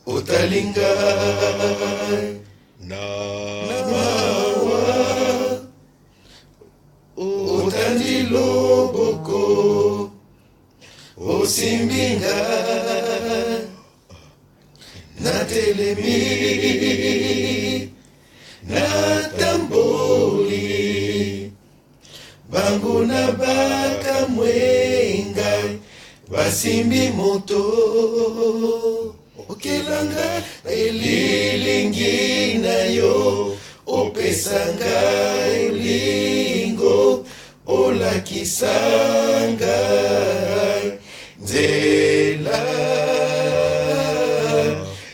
Otalinga na mawa otandilo boko osimbinga na telemi na tamboli bango na baka mwenga basimbi moto okelanga elilingi na yo opesanga elingo olakisanga nzela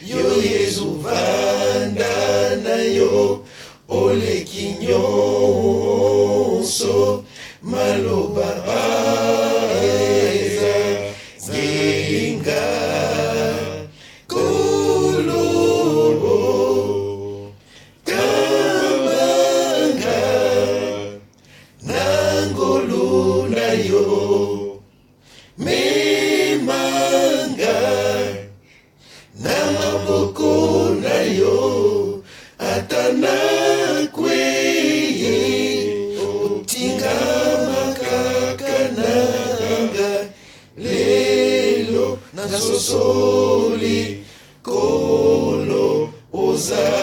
yo Yesu vanda na yo oleki nyonso maloba eza zinga kolobo kamanga nangolu na yo memanga na maboko na yo atana kweye otinga makaka nanga lelo na sosoli kolo oza